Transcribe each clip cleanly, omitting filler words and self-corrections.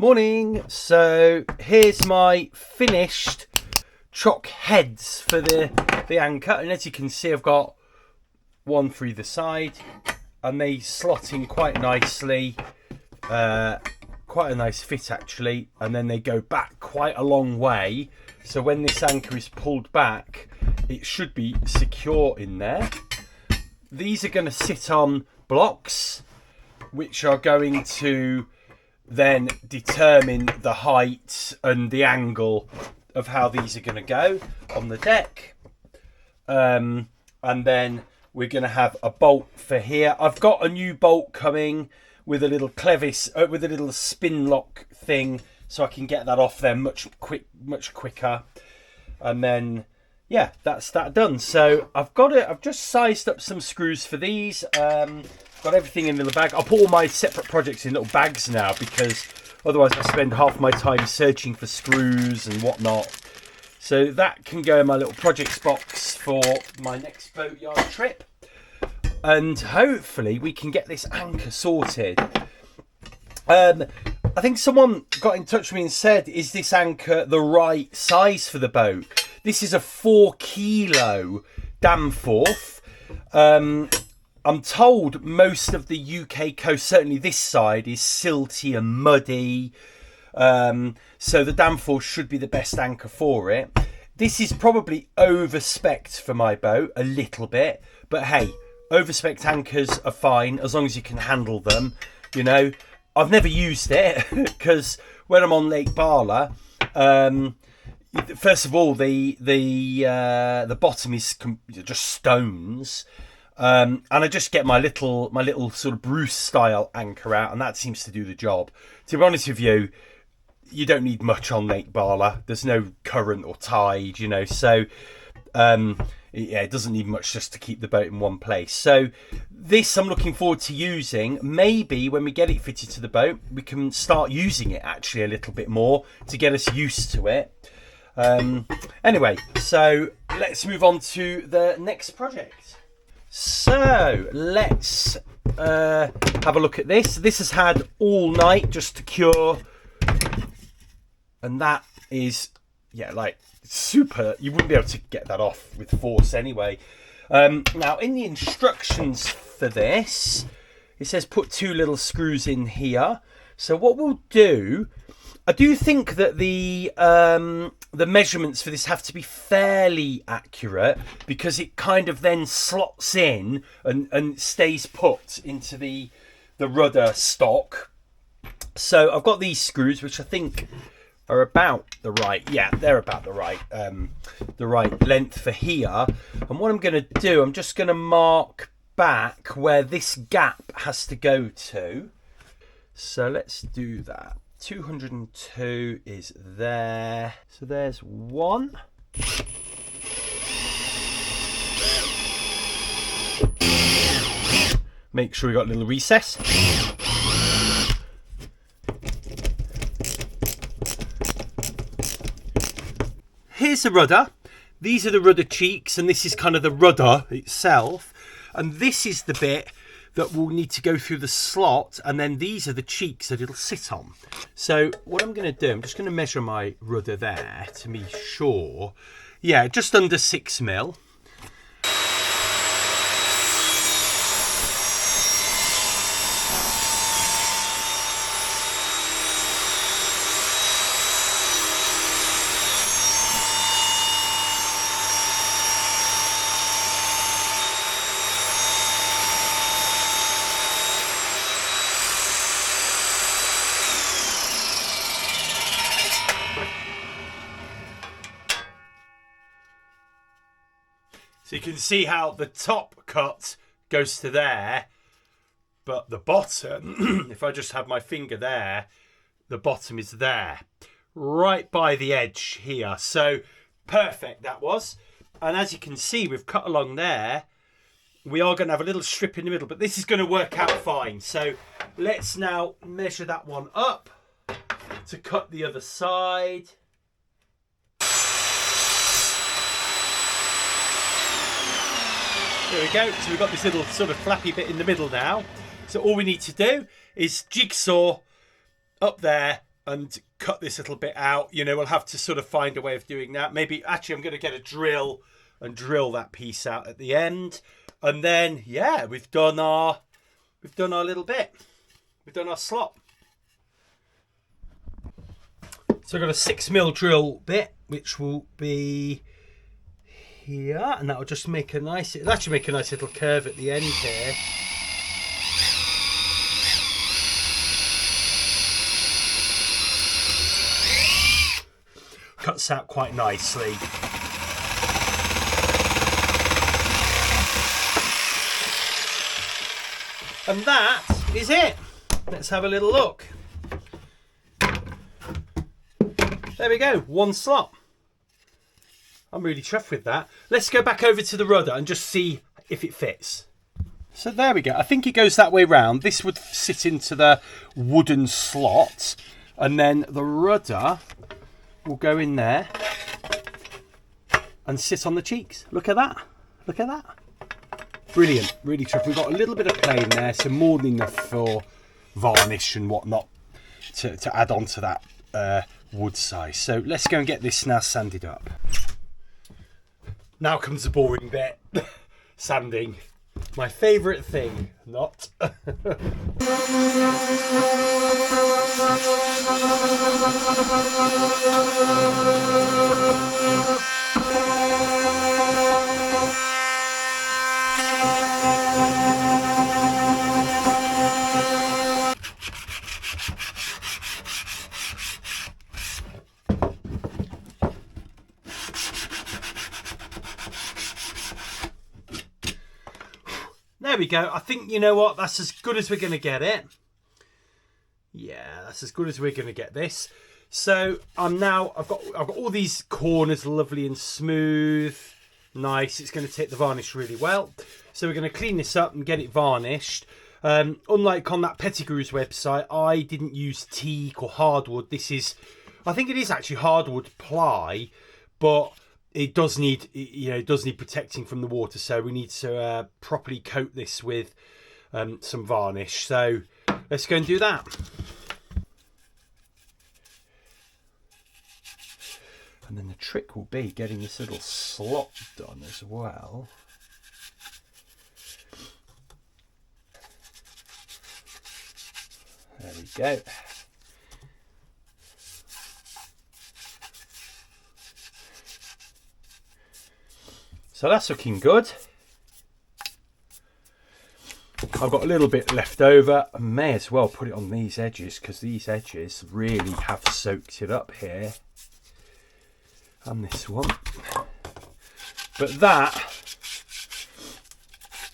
Morning. So here's my finished chock heads for the anchor, and as you can see I've got one for either side and they slot in quite nicely, quite a nice fit actually, and then they go back quite a long way, so when this anchor is pulled back it should be secure in there. These are going to sit on blocks which are going to then determine the height and the angle of how these are going to go on the deck. And then we're going to have a bolt for here. I've got a new bolt coming with a little clevis, with a little spin lock thing, so I can get that off there much quicker. And then, yeah, that's that done. So I've just sized up some screws for these. Got everything in the little bag. I'll put all my separate projects in little bags now, because otherwise I spend half my time searching for screws and whatnot. So that can go in my little projects box for my next boat yard trip. And hopefully we can get this anchor sorted. I think someone got in touch with me and said, is this anchor the right size for the boat? This is a 4 kilo Danforth. I'm told most of the UK coast, certainly this side, is silty and muddy. So the Danforth should be the best anchor for it. This is probably over-spec'd for my boat, a little bit. But hey, over-spec'd anchors are fine as long as you can handle them. You know, I've never used it because when I'm on Lake Barla, first of all, the bottom is just stones. And I just get my little sort of Bruce style anchor out, and that seems to do the job. To be honest with you, you don't need much on Lake Barla. There's no current or tide, you know, so yeah, it doesn't need much just to keep the boat in one place. So this I'm looking forward to using. Maybe when we get it fitted to the boat, we can start using it actually a little bit more to get us used to it. Anyway, so let's move on to the next project. So let's have a look at this. This has had all night just to cure, and that is, yeah, like super. You wouldn't be able to get that off with force anyway. Now in the instructions for this, it says put 2 little screws in here. So what we'll do, I do think that the measurements for this have to be fairly accurate, because it kind of then slots in and stays put into the rudder stock. So I've got these screws, which I think are about the right, yeah, they're about the right length for here. And what I'm going to do, I'm just going to mark back where this gap has to go to. So let's do that. 202 is there. So there's one. Make sure we got a little recess. Here's the rudder. These are the rudder cheeks, and this is kind of the rudder itself. And this is the bit that will need to go through the slot, and then these are the cheeks that it'll sit on. So what I'm going to do, I'm just going to measure my rudder there to be sure. Yeah, just under 6 mil. So you can see how the top cut goes to there, but the bottom, if I just have my finger there, the bottom is there, right by the edge here. So perfect that was. And as you can see, we've cut along there. We are going to have a little strip in the middle, but this is going to work out fine. So let's now measure that one up to cut the other side. There we go. So we've got this little sort of flappy bit in the middle now. So all we need to do is jigsaw up there and cut this little bit out. You know, we'll have to sort of find a way of doing that. Maybe, actually, I'm going to get a drill and drill that piece out at the end. And then, yeah, we've done our little bit. We've done our slot. So I've got a 6mm drill bit, which will be here, and that'll just make a nice, it'll actually make a nice little curve at the end here. Cuts out quite nicely. And that is it. Let's have a little look. There we go, one slot. I'm really chuffed with that. Let's go back over to the rudder and just see if it fits. So there we go. I think it goes that way round. This would sit into the wooden slot, and then the rudder will go in there and sit on the cheeks. Look at that. Look at that. Brilliant. Really chuffed. We've got a little bit of play in there, so more than enough for varnish and whatnot to add on to that wood size. So let's go and get this now sanded up. Now comes the boring bit. Sanding. My favourite thing. Not. There we go. I think, you know what, that's as good as we're going to get it. Yeah, that's as good as we're going to get this. So I've got all these corners lovely and smooth, nice. It's going to take the varnish really well. So we're going to clean this up and get it varnished. Unlike on that Pettigrew's website, I didn't use teak or hardwood. This is, I think it is actually hardwood ply, but it does need, you know, it does need protecting from the water. So we need to properly coat this with some varnish. So let's go and do that. And then the trick will be getting this little slot done as well. There we go. So that's looking good. I've got a little bit left over. I may as well put it on these edges because these edges really have soaked it up here. And this one. But that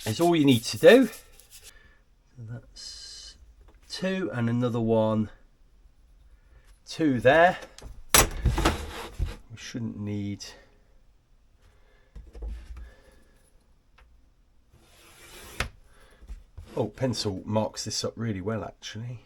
is all you need to do. That's 2 and another one. 2 there. We shouldn't need... Oh, pencil marks this up really well, actually.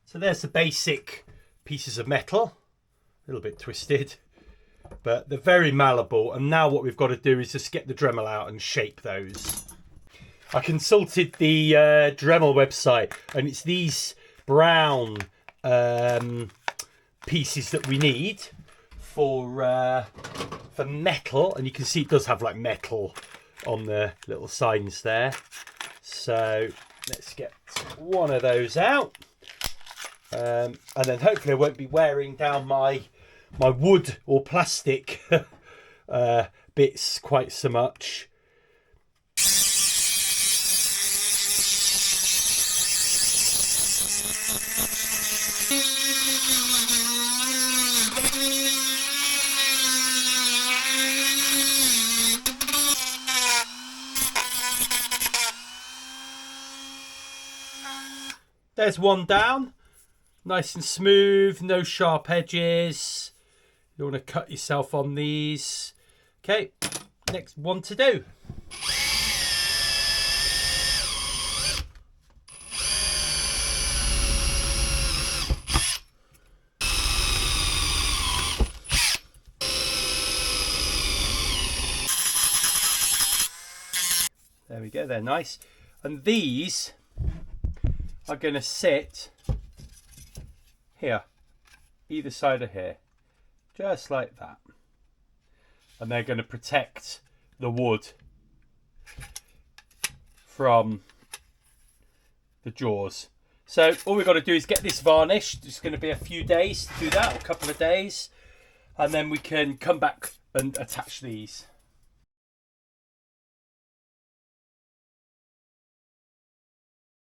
So there's the basic pieces of metal, a little bit twisted. But they're very malleable, and now what we've got to do is just get the Dremel out and shape those. I consulted the Dremel website, and it's these brown pieces that we need for metal, and you can see it does have like metal on the little signs there. So let's get one of those out, and then hopefully I won't be wearing down my wood or plastic bits quite so much. There's one down, nice and smooth, no sharp edges. You don't want to cut yourself on these. Okay, next one to do. we go, they're nice. And these are going to sit here, either side of here, just like that. And they're going to protect the wood from the jaws. So all we've got to do is get this varnished. It's going to be a few days to do that, a couple of days. And then we can come back and attach these.